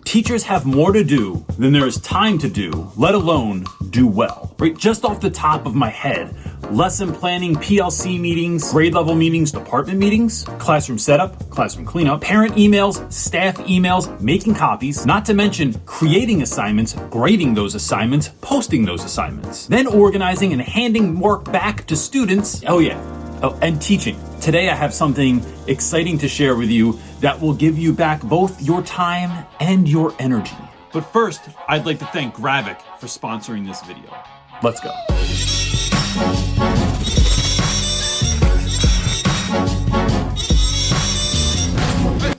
Teachers have more to do than there is time to do, let alone do well. Right? Just off the top of my head, lesson planning, PLC meetings, grade level meetings, department meetings, classroom setup, classroom cleanup, parent emails, staff emails, making copies, not to mention creating assignments, grading those assignments, posting those assignments, then organizing and handing work back to students. And teaching. Today I have something exciting to share with you that will give you back both your time and your energy. But first, I'd like to thank Gravik for sponsoring this video. Let's go.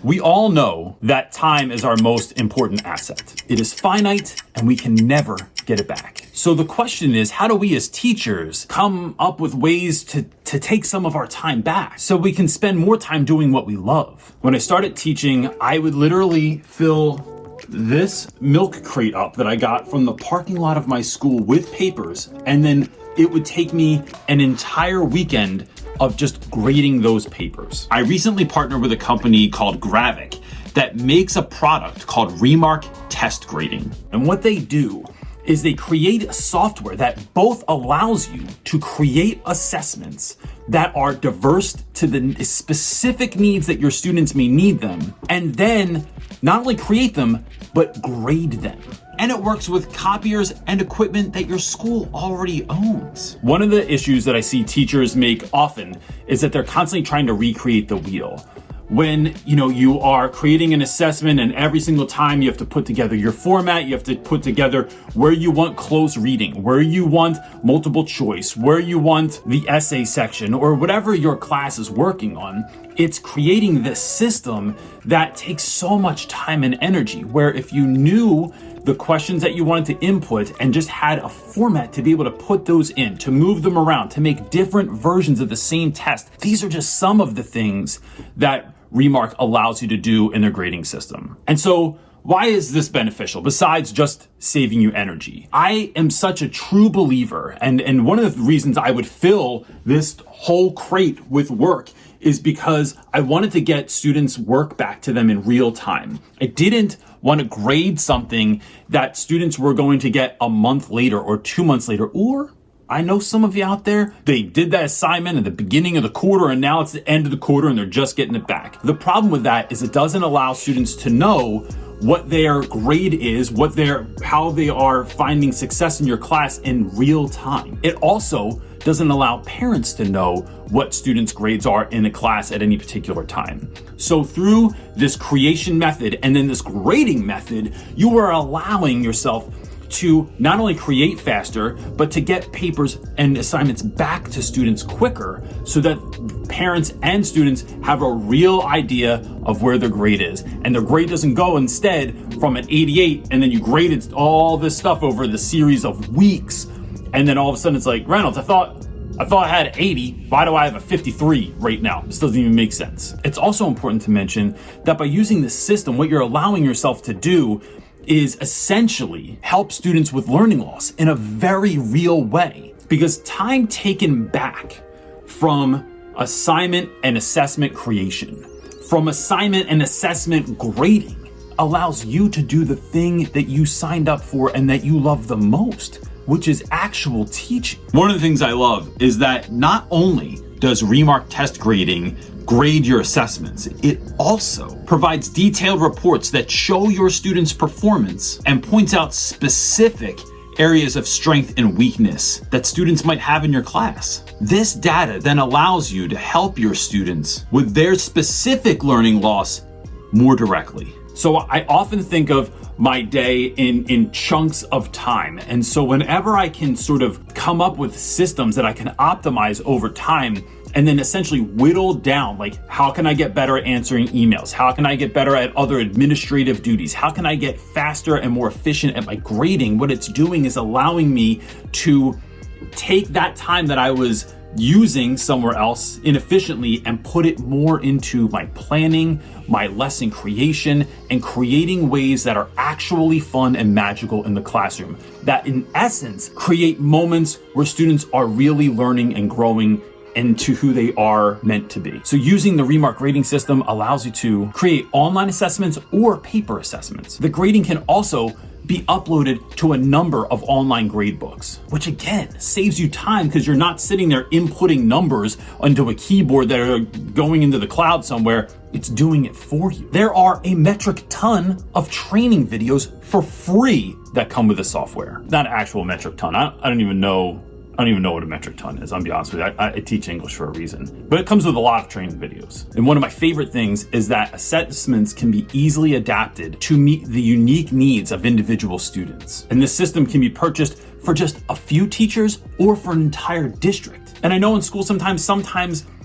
We all know that time is our most important asset. It is finite and we can never get it back. So the question is, how do we as teachers come up with ways to take some of our time back so we can spend more time doing what we love? When I started teaching, I would literally fill this milk crate up that I got from the parking lot of my school with papers, and then it would take me an entire weekend of just grading those papers. I recently partnered with a company called Gravik that makes a product called Remark Test Grading. And what they do is they create a software that both allows you to create assessments that are diverse to the specific needs that your students may need them, and then not only create them, but grade them. And it works with copiers and equipment that your school already owns. One of the issues that I see teachers make often is that they're constantly trying to recreate the wheel. When you are creating an assessment and every single time you have to put together your format, you have to put together where you want close reading, where you want multiple choice, where you want the essay section, or whatever your class is working on. It's creating this system that takes so much time and energy, where if you knew the questions that you wanted to input and just had a format to be able to put those in, to move them around, to make different versions of the same test. These are just some of the things that Remark allows you to do in their grading system. And so why is this beneficial besides just saving you energy? I am such a true believer, and one of the reasons I would fill this whole crate with work is because I wanted to get students' work back to them in real time. I didn't want to grade something that students were going to get a month later or 2 months later, or I know some of you out there, they did that assignment at the beginning of the quarter and now it's the end of the quarter and they're just getting it back. The problem with that is it doesn't allow students to know what their grade is, how they are finding success in your class in real time. It also doesn't allow parents to know what students' grades are in a class at any particular time. So through this creation method and then this grading method, you are allowing yourself to not only create faster, but to get papers and assignments back to students quicker so that parents and students have a real idea of where their grade is. And their grade doesn't go instead from an 88 and then you graded all this stuff over the series of weeks. And then all of a sudden it's like, Reynolds, I thought I had 80. Why do I have a 53 right now? This doesn't even make sense. It's also important to mention that by using this system, what you're allowing yourself to do is essentially help students with learning loss in a very real way, because time taken back from assignment and assessment creation, from assignment and assessment grading, allows you to do the thing that you signed up for and that you love the most, which is actual teaching. One of the things I love is that not only does Remark Test Grading grade your assessments, it also provides detailed reports that show your students' performance and points out specific areas of strength and weakness that students might have in your class. This data then allows you to help your students with their specific learning loss more directly. So I often think of my day in chunks of time. And so whenever I can sort of come up with systems that I can optimize over time and then essentially whittle down, like, how can I get better at answering emails? How can I get better at other administrative duties? How can I get faster and more efficient at my grading? What it's doing is allowing me to take that time that I was using somewhere else inefficiently and put it more into my planning, my lesson creation, and creating ways that are actually fun and magical in the classroom, that in essence create moments where students are really learning and growing into who they are meant to be. So using the Remark grading system allows you to create online assessments or paper assessments. The grading can also be uploaded to a number of online grade books, which again saves you time because you're not sitting there inputting numbers onto a keyboard that are going into the cloud somewhere. It's doing it for you. There are a metric ton of training videos for free that come with the software. Not actual metric ton. I don't even know what a metric ton is. I'll be honest with you. I teach English for a reason. But it comes with a lot of training videos. And one of my favorite things is that assessments can be easily adapted to meet the unique needs of individual students. And this system can be purchased for just a few teachers or for an entire district. And I know in school sometimes,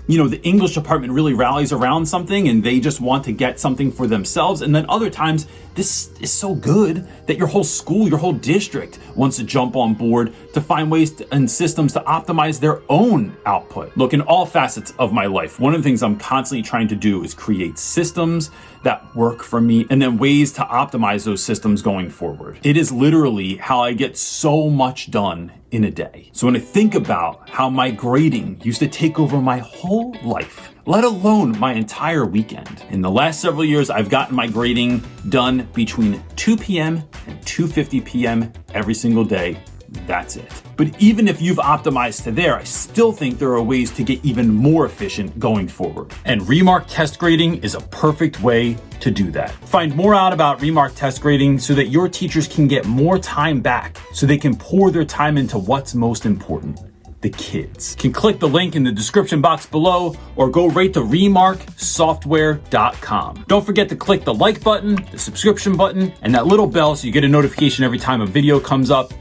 the English department really rallies around something and they just want to get something for themselves. And then other times, this is so good that your whole school, your whole district wants to jump on board to find ways and systems to optimize their own output. Look, in all facets of my life, one of the things I'm constantly trying to do is create systems that work for me and then ways to optimize those systems going forward. It is literally how I get so much done in a day. So when I think about how my grading used to take over my whole life, let alone my entire weekend. In the last several years, I've gotten my grading done between 2 p.m. and 2:50 p.m. every single day. That's it. But even if you've optimized to there, I still think there are ways to get even more efficient going forward. And Remark Test Grading is a perfect way to do that. Find more out about Remark Test Grading so that your teachers can get more time back, so they can pour their time into what's most important. The kids. You can click the link in the description box below or go right to remarksoftware.com. Don't forget to click the like button, the subscription button, and that little bell so you get a notification every time a video comes up.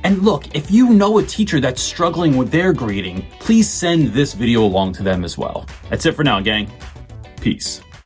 And look, if you know a teacher that's struggling with their grading, please send this video along to them as well. That's it for now, gang. Peace.